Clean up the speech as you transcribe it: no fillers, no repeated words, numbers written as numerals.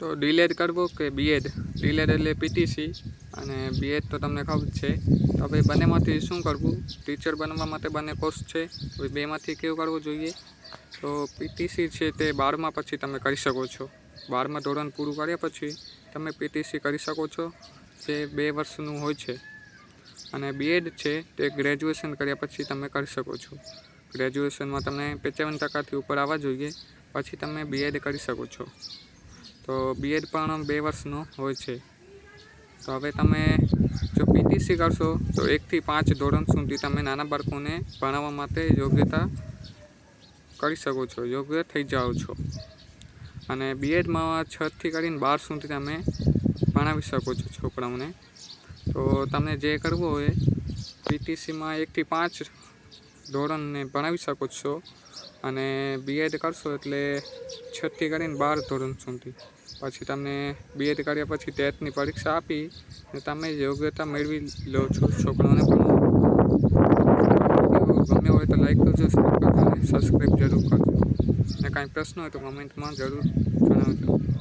તો ડીલેડ કરવો કે બીએડ? ડીલેડ એટલે પીટીસી અને બીએડ તો તમને ખબર છે. તો હવે બંનેમાંથી શું કરવું? ટીચર બનવા માટે બંને કોર્સ છે, હવે બેમાંથી કેવું કરવું જોઈએ? તો પીટીસી છે તે 12મા પછી તમે કરી શકો છો. 12મા ધોરણ પૂરું કર્યા પછી તમે પીટીસી કરી શકો છો, જે 2 વર્ષનું હોય છે. અને બીએડ છે તે ગ્રેજ્યુએશન કર્યા પછી તમે કરી શકો છો. ગ્રેજ્યુએશનમાં તમને 55% ઉપર આવવા જોઈએ, પછી તમે બીએડ કરી શકો છો. તો બીએડ પણ 2 વર્ષનો હોય છે. તો હવે તમે જો પીટીસી કરશો તો 1 થી 5 ધોરણ સુધી તમે નાના બાળકોને ભણાવવા માટે યોગ્યતા કરી શકો છો, યોગ્ય થઈ જાઓ છો. અને બીએડમાં 6 થી કરીને 12 સુધી તમે ભણાવી શકો છો છોકરાઓને. તો તમને જે કરવું હોય પીટીસીમાં 1 થી 5 ધોરણને ભણાવી શકો છો, અને બીએડ કરશો એટલે 6 થી કરીને 12 ધોરણ સુધી. પછી તમને બીએડ કર્યા પછી ટેટની પરીક્ષા આપી અને તમે યોગ્યતા મેળવી લો છો છોકરાઓને ભણાવવા. ગમ્યો હોય તો લાઈક કરજો, શેર કરજો અને સબસ્ક્રાઈબ જરૂર કરજો. અને કાંઈ પ્રશ્ન હોય તો કમેન્ટમાં જરૂર જણાવજો.